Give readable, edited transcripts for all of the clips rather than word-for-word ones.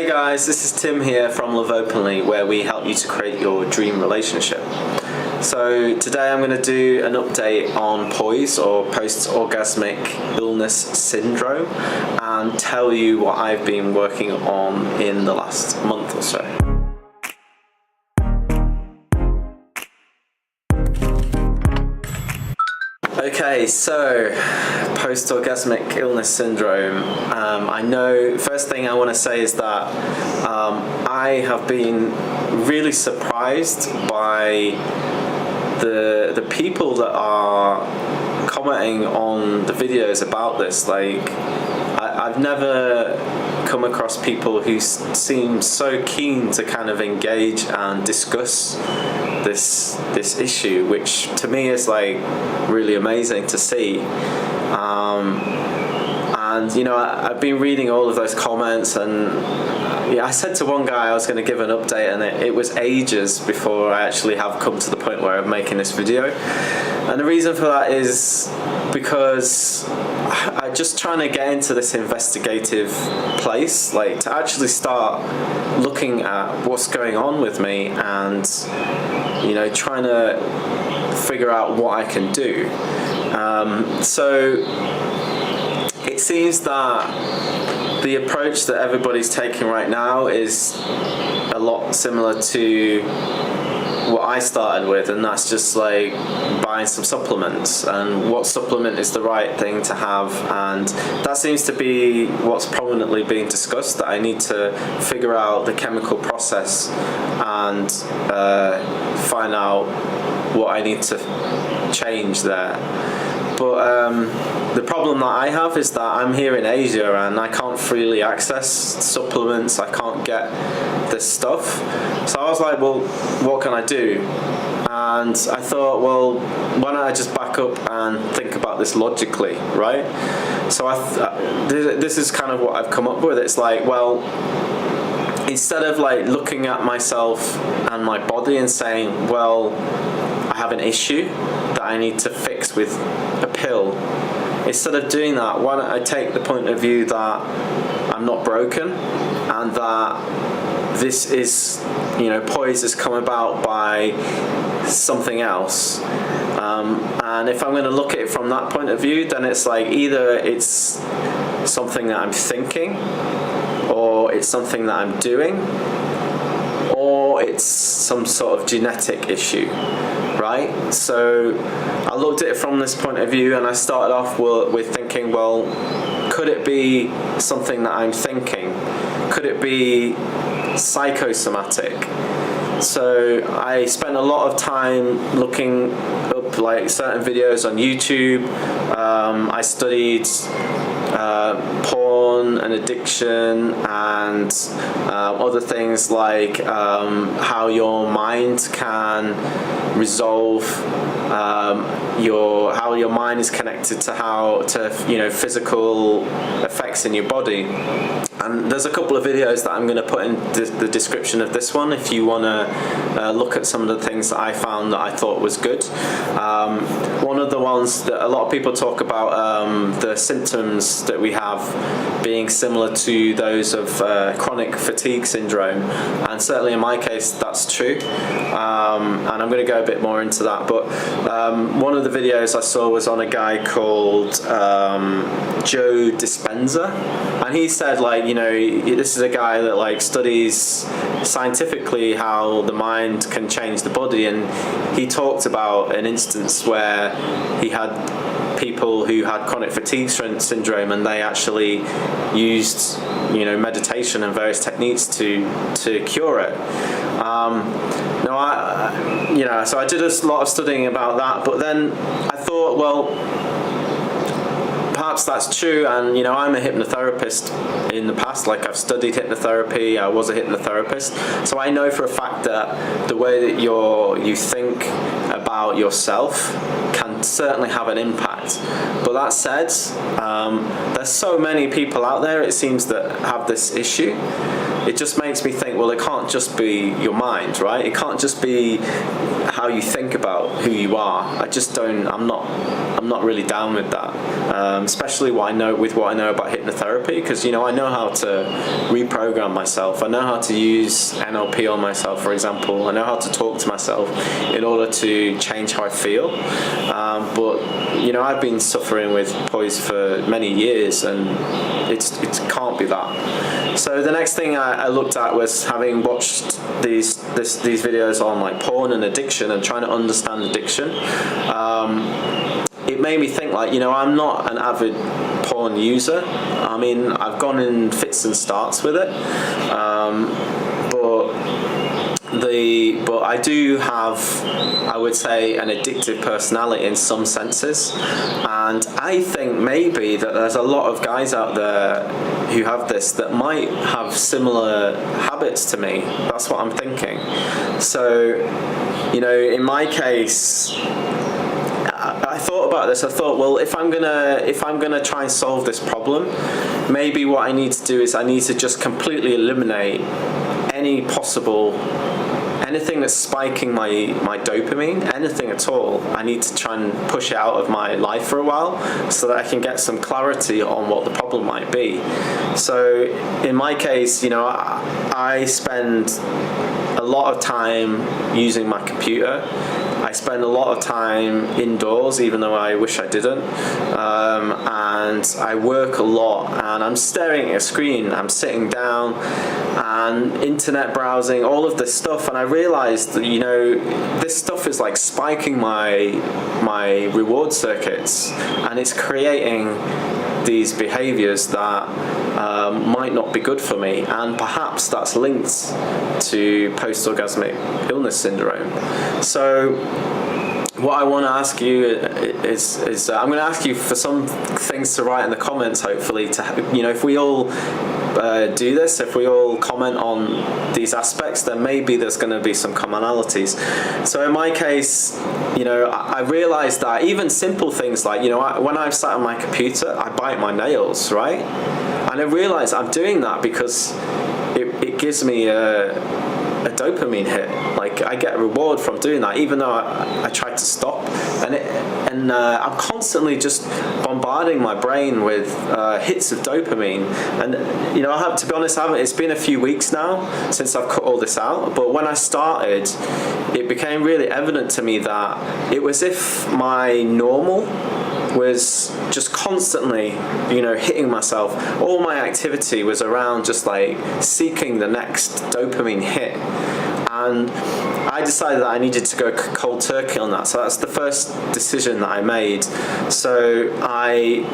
Hey guys, this is Tim here from Love Openly, where we help you to create your dream relationship. So today I'm going to do an update on POIS, or post-orgasmic illness syndrome, and tell you what I've been working on in the last month or so. Okay, so post-orgasmic illness syndrome. I know, first thing I want to say is that I have been really surprised by the people that are commenting on the videos about this. Like, I've never come across people who seem so keen to kind of engage and discuss this issue, which to me is like really amazing to see. And you know, I've been reading all of those comments, and yeah, I said to one guy I was going to give an update, and it was ages before I actually have come to the point where I'm making this video. And the reason for that is because I'm just trying to get into this investigative place, like to actually start looking at what's going on with me, and you know, trying to figure out what I can do. So it seems that the approach that everybody's taking right now is a lot similar to what I started with, and that's just like buying some supplements, and what supplement is the right thing to have, and that seems to be what's prominently being discussed, that I need to figure out the chemical process and find out what I need to change there. But the problem that I have is that I'm here in Asia and I can't freely access supplements, I can't get this stuff. So I was like, well, what can I do? And I thought, well, why don't I just back up and think about this logically, right? So this is kind of what I've come up with. It's like, well, instead of like looking at myself and my body and saying, well, I have an issue that I need to fix with a pill, instead of doing that, why don't I take the point of view that I'm not broken, and that this is, you know, POIS has come about by something else. And if I'm going to look at it from that point of view, then it's like either it's something that I'm thinking, or it's something that I'm doing, or it's some sort of genetic issue, right? So I looked at it from this point of view, and I started off with thinking, well, could it be something that I'm thinking? Could it be psychosomatic? So I spent a lot of time looking up like certain videos on YouTube. I studied porn and addiction, and other things like how your mind can resolve how your mind is connected to you know, physical effects in your body. And there's a couple of videos that I'm going to put in the description of this one if you want to look at some of the things that I found that I thought was good. One of the ones that a lot of people talk about, the symptoms that we have being similar to those of chronic fatigue syndrome, and certainly in my case that's true, and I'm going to go a bit more into that. But one of the videos I saw was on a guy called Joe Dispenza, and he said, like, you know, this is a guy that like studies scientifically how the mind can change the body, and he talked about an instance where he had people who had chronic fatigue syndrome, and they actually used, you know, meditation and various techniques to cure it. You know, so I did a lot of studying about that, but then I thought, well, perhaps that's true, and you know, I'm a hypnotherapist in the past, like I've studied hypnotherapy, I was a hypnotherapist, so I know for a fact that the way that you think about yourself can certainly have an impact. But that said, there's so many people out there, it seems, that have this issue, it just makes me think, well, it can't just be your mind, right? It can't just be how you think about who you are. I'm not really down with that, especially what I know about hypnotherapy, because, you know, I know how to reprogram myself. I know how to use NLP on myself, for example. I know how to talk to myself in order to change how I feel. But, you know, I've been suffering with POIS for many years, and it can't be that. So the next thing I looked at was, having watched these videos on like porn and addiction and trying to understand addiction. It made me think, like, you know, I'm not an avid porn user. I mean, I've gone in fits and starts with it, but I do have, I would say, an addictive personality in some senses, and I think maybe that there's a lot of guys out there who have this that might have similar habits to me. That's what I'm thinking. So, you know, in my case, I thought about this. I thought, well, if I'm gonna try and solve this problem, maybe what I need to do is I need to just completely eliminate anything that's spiking my dopamine, anything at all. I need to try and push it out of my life for a while so that I can get some clarity on what the problem might be. So in my case, you know, I spend a lot of time using my computer. I spend a lot of time indoors, even though I wish I didn't, and I work a lot, and I'm staring at a screen, I'm sitting down and internet browsing, all of this stuff, and I realized that, you know, this stuff is like spiking my reward circuits, and it's creating these behaviors that might not be good for me, and perhaps that's linked to post-orgasmic illness syndrome. So what I want to ask you is I'm going to ask you for some things to write in the comments, hopefully, to, you know, if we all do this, if we all comment on these aspects, then maybe there's going to be some commonalities. So in my case, you know, I realized that even simple things like, you know, when I've sat on my computer, I bite my nails, right? And I realized I'm doing that because it gives me a dopamine hit. Like, I get a reward from doing that, even though I tried to stop, and I'm constantly just bombarding my brain with hits of dopamine. And, you know, I have to be honest, it's been a few weeks now since I've cut all this out, but when I started, it became really evident to me that it was if my normal was just constantly, you know, hitting myself. All my activity was around just like seeking the next dopamine hit. And I decided that I needed to go cold turkey on that. So that's the first decision that I made. So I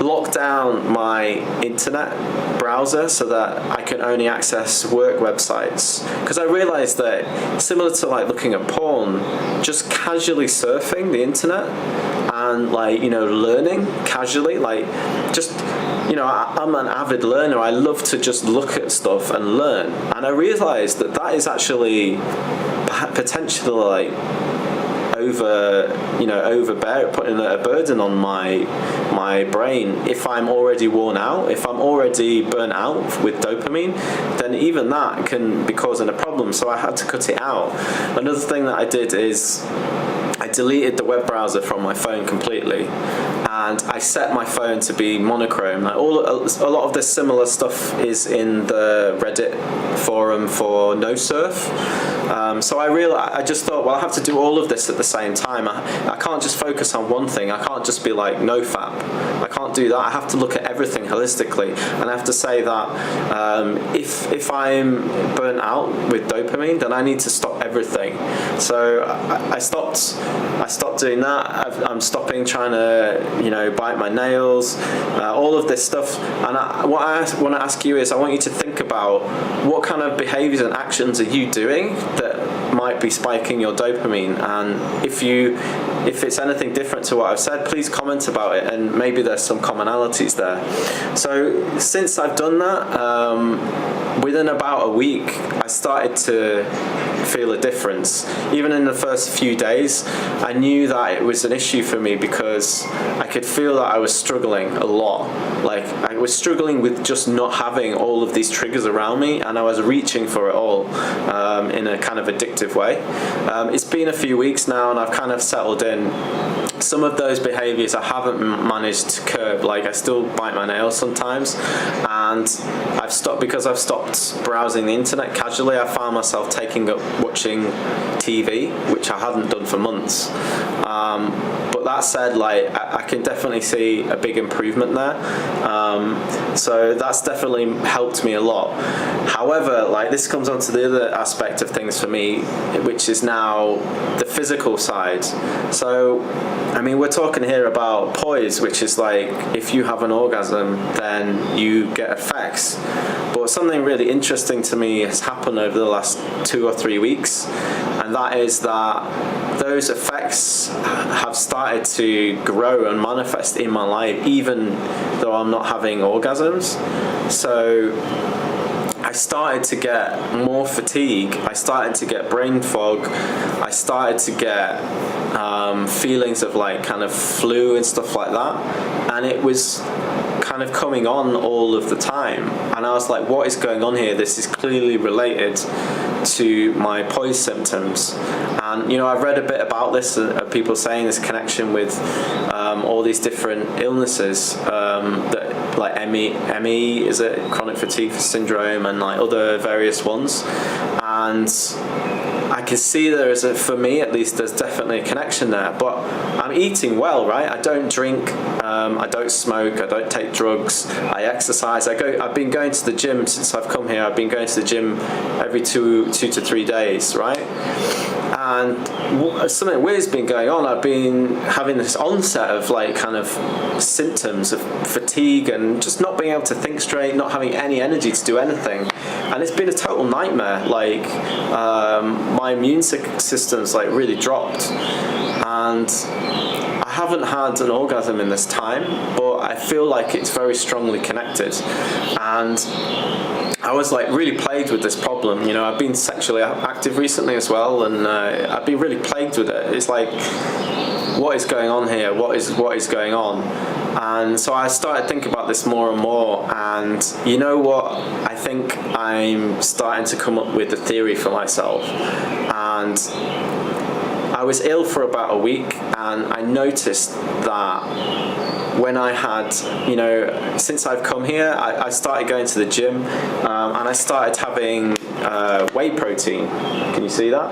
locked down my internet browser so that I can only access work websites, because I realized that, similar to like looking at porn, just casually surfing the internet and, like, you know, learning casually, like, just, you know, I'm an avid learner. I love to just look at stuff and learn, and I realized that that is actually potentially like putting a burden on my brain. If I'm already worn out, if I'm already burnt out with dopamine, then even that can be causing a problem. So I had to cut it out. Another thing that I did is I deleted the web browser from my phone completely, and I set my phone to be monochrome. Like, a lot of this similar stuff is in the Reddit forum for NoSurf. So I just thought, well, I have to do all of this at the same time. I can't just focus on one thing. I can't just be like nofap. I can't do that. I have to look at everything holistically, and I have to say that if I'm burnt out with dopamine, then I need to stop everything. So I stopped doing that. I'm stopping trying to, you know, bite my nails, all of this stuff. And what I want to ask you is, I want you to think about what kind of behaviors and actions are you doing that might be spiking your dopamine, and if it's anything different to what I've said, please comment about it, and maybe there's some commonalities there. So since I've done that, within about a week, started to feel a difference. Even in the first few days, I knew that it was an issue for me because I could feel that I was struggling a lot. Like, I was struggling with just not having all of these triggers around me, and I was reaching for it all in a kind of addictive way. It's been a few weeks now, and I've kind of settled in. Some of those behaviours I haven't managed to curb, like I still bite my nails sometimes, and I've stopped because I've stopped browsing the internet casually. I found myself taking up watching TV, which I hadn't done for months. But that said, like I can definitely see a big improvement there. So that's definitely helped me a lot. However, like this comes on to the other aspect of things for me, which is now the physical side. So, I mean, we're talking here about POIS, which is like if you have an orgasm, then you get effects. But something really interesting to me has happened over the last 2 or 3 weeks, and that is that those effects have started to grow and manifest in my life, even though I'm not having orgasms. So I started to get more fatigue, I started to get brain fog, I started to get feelings of like kind of flu and stuff like that, and it was kind of coming on all of the time, and I was like, what is going on here? This is clearly related to my POIS symptoms. And you know, I've read a bit about this, people saying this connection with all these different illnesses, that like ME is it chronic fatigue syndrome, and like other various ones. And I can see there is for me at least, there's definitely a connection there. But I'm eating well, right? I don't drink, I don't smoke, I don't take drugs, I exercise. I've been going to the gym since I've come here. I've been going to the gym every two to 3 days, right? And something weird's been going on. I've been having this onset of like kind of symptoms of fatigue and just not being able to think straight, not having any energy to do anything. And it's been a total nightmare. Like my immune system's like really dropped, and I haven't had an orgasm in this time, but I feel like it's very strongly connected. And I was like really plagued with this problem. You know, I've been sexually active recently as well, and I've been really plagued with it. It's like, what is going on here? What is going on? And so I started thinking about this more and more, and you know what? I think I'm starting to come up with a theory for myself. And I was ill for about a week, and I noticed that when I had, you know, since I've come here, I started going to the gym, and I started having whey protein. Can you see that?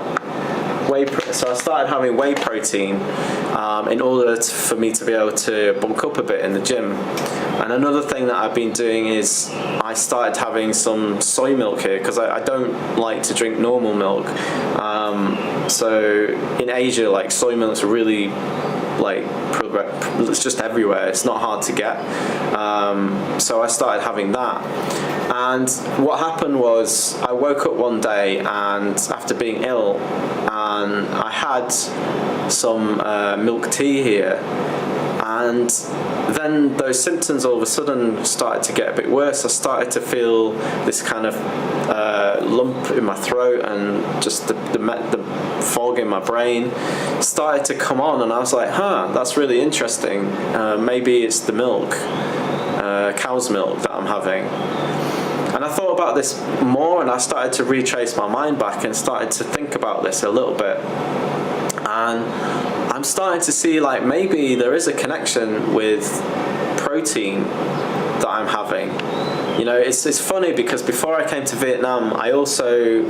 So I started having whey protein in order for me to be able to bulk up a bit in the gym. And another thing that I've been doing is I started having some soy milk here, because I don't like to drink normal milk. So in Asia, like soy milk's really like it's just everywhere. It's not hard to get. So I started having that. And what happened was I woke up one day, and after being ill, and I had some milk tea here, and then those symptoms all of a sudden started to get a bit worse. I started to feel this kind of lump in my throat, and just the fog in my brain started to come on, and I was like, that's really interesting. Maybe it's the milk, cow's milk that I'm having. And I thought about this more, and I started to retrace my mind back and started to think about this a little bit. And I'm starting to see like maybe there is a connection with protein that I'm having. You know, it's funny because before I came to Vietnam, I also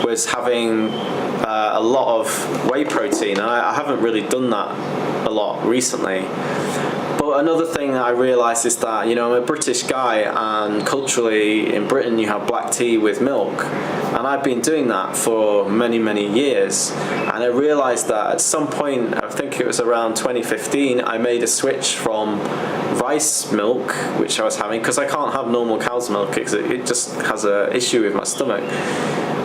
was having a lot of whey protein, and I haven't really done that a lot recently. But another thing that I realised is that, you know, I'm a British guy, and culturally in Britain you have black tea with milk, and I've been doing that for many, many years. And I realised that at some point, I think it was around 2015, I made a switch from rice milk, which I was having, because I can't have normal cow's milk because it just has an issue with my stomach.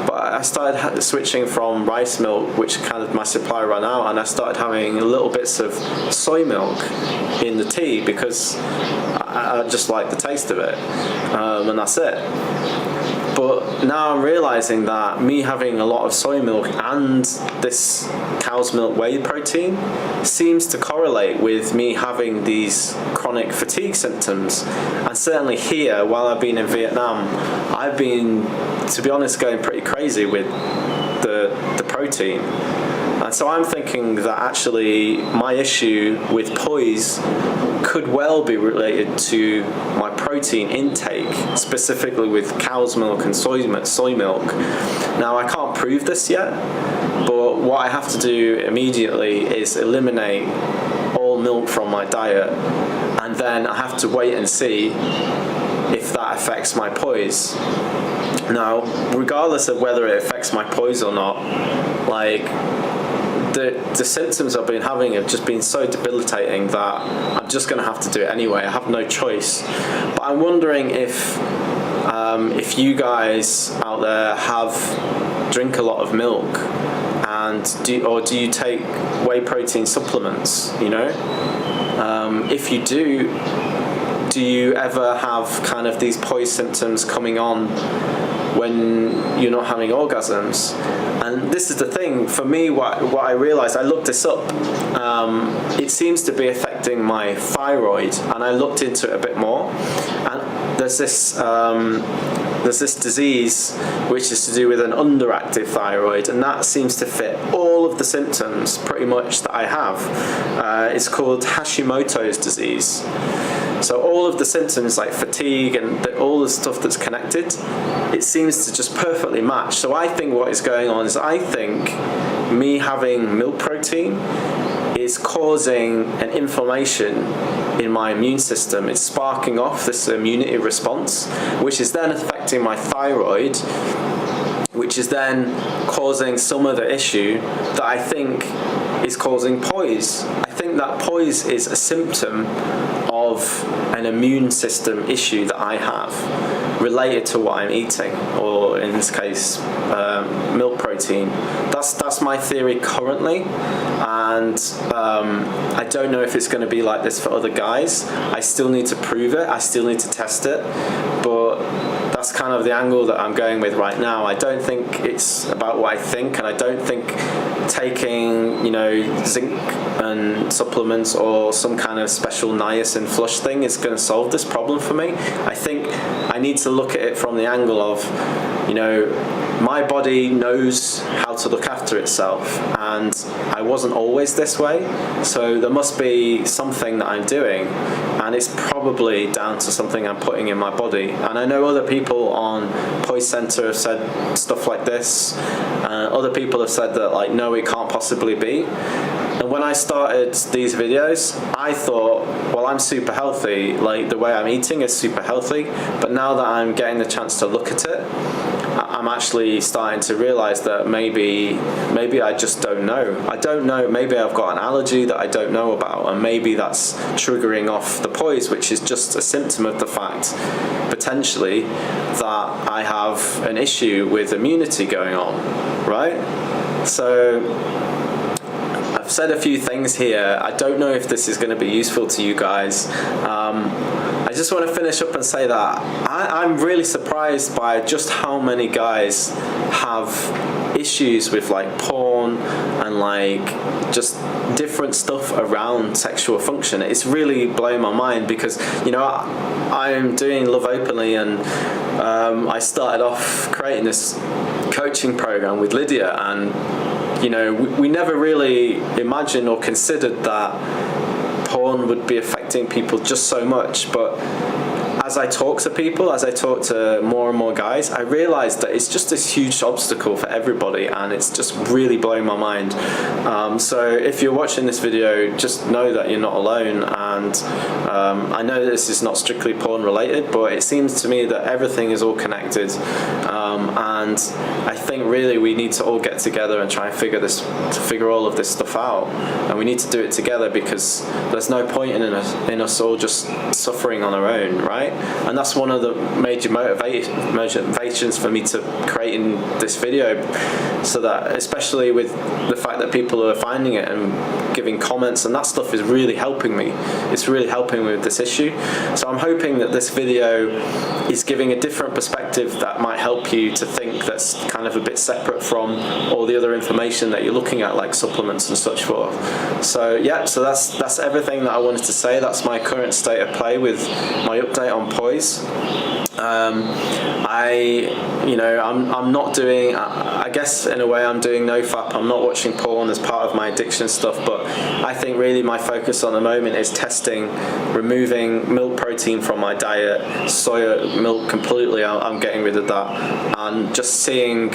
But I started switching from rice milk, which kind of my supply ran out, and I started having little bits of soy milk in the tea because I just like the taste of it, and that's it. But now I'm realizing that me having a lot of soy milk and this cow's milk whey protein seems to correlate with me having these chronic fatigue symptoms. And certainly here, while I've been in Vietnam, I've been, to be honest, going pretty crazy with the protein. And so I'm thinking that actually my issue with POIS could well be related to my protein intake, specifically with cow's milk and soy milk. Now, I can't prove this yet, but what I have to do immediately is eliminate all milk from my diet, and then I have to wait and see if that affects my POIS. Now, regardless of whether it affects my POIS or not, like, the symptoms I've been having have just been so debilitating that I'm just going to have to do it anyway. I have no choice. But I'm wondering if you guys out there drink a lot of milk, and do you take whey protein supplements? You know, if you do you ever have kind of these POIS symptoms coming on when you're not having orgasms? And this is the thing for me, what I realized, I looked this up, it seems to be affecting my thyroid, and I looked into it a bit more, and there's this disease which is to do with an underactive thyroid, and that seems to fit all of the symptoms pretty much that I have. It's called Hashimoto's disease. So all of the symptoms like fatigue and all the stuff that's connected, it seems to just perfectly match. So I think what is going on is, I think me having milk protein is causing an inflammation in my immune system. It's sparking off this immunity response, which is then affecting my thyroid, which is then causing some other issue that I think is causing POIS. I think that POIS is a symptom of an immune system issue that I have related to what I'm eating, or in this case, milk protein. That's my theory currently, and I don't know if it's going to be like this for other guys. I still need to prove it. I still need to test it, but that's kind of the angle that I'm going with right now. I don't think it's about what I think, and I don't think taking, you know, zinc and supplements or some kind of special niacin flush thing is going to solve this problem for me. I think I need to look at it from the angle of, you know, my body knows how to look after itself, and I wasn't always this way, so there must be something that I'm doing, and it's probably down to something I'm putting in my body. And I know other people on POIS Center have said stuff like this. Other people have said that, like, no, it can't possibly be. And when I started these videos, I thought, well, I'm super healthy, like the way I'm eating is super healthy, but now that I'm getting the chance to look at it, I'm actually starting to realize that maybe I just don't know. I don't know, maybe I've got an allergy that I don't know about, and maybe that's triggering off the POIS, which is just a symptom of the fact, potentially, that I have an issue with immunity going on, right? So I've said a few things here. I don't know if this is going to be useful to you guys. I just want to finish up and say that I'm really surprised by just how many guys have issues with like porn and like just different stuff around sexual function. It's really blowing my mind because, you know, I'm doing Love Openly, and I started off creating this coaching program with Lydia, and you know, we never really imagined or considered that porn would be affecting people just so much. But as I talk to people, as I talk to more and more guys, I realize that it's just this huge obstacle for everybody, and it's just really blowing my mind. So if you're watching this video, just know that you're not alone, and I know this is not strictly porn related, but it seems to me that everything is all connected, and I think really we need to all get together and try and figure all of this stuff out, and we need to do it together, because there's no point in us all just suffering on our own, right? overnight, and that's one of the major motivations for me to creating this video, so that, especially with the fact that people are finding it and giving comments, and that stuff is really helping me. It's really helping me with this issue. So I'm hoping that this video is giving a different perspective that might help you to think that's kind of a bit separate from all the other information that you're looking at, like supplements and such forth. So yeah, so that's everything that I wanted to say. That's my current state of play with my update on POIS. I'm not doing, I guess in a way I'm doing nofap. I'm not watching porn as part of my addiction stuff, but I think really my focus on the moment is testing, removing milk protein from my diet, soya milk completely, I'm getting rid of that, and just seeing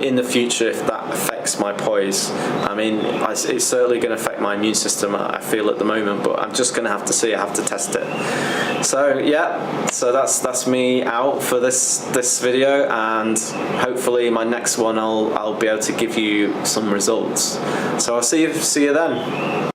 in the future if that affects my POIS. I mean, it's certainly going to affect my immune system, I feel, at the moment, but I'm just going to have to see, I have to test it. So yeah, so that's me out for this video, and hopefully my next one I'll be able to give you some results. So I'll see you then.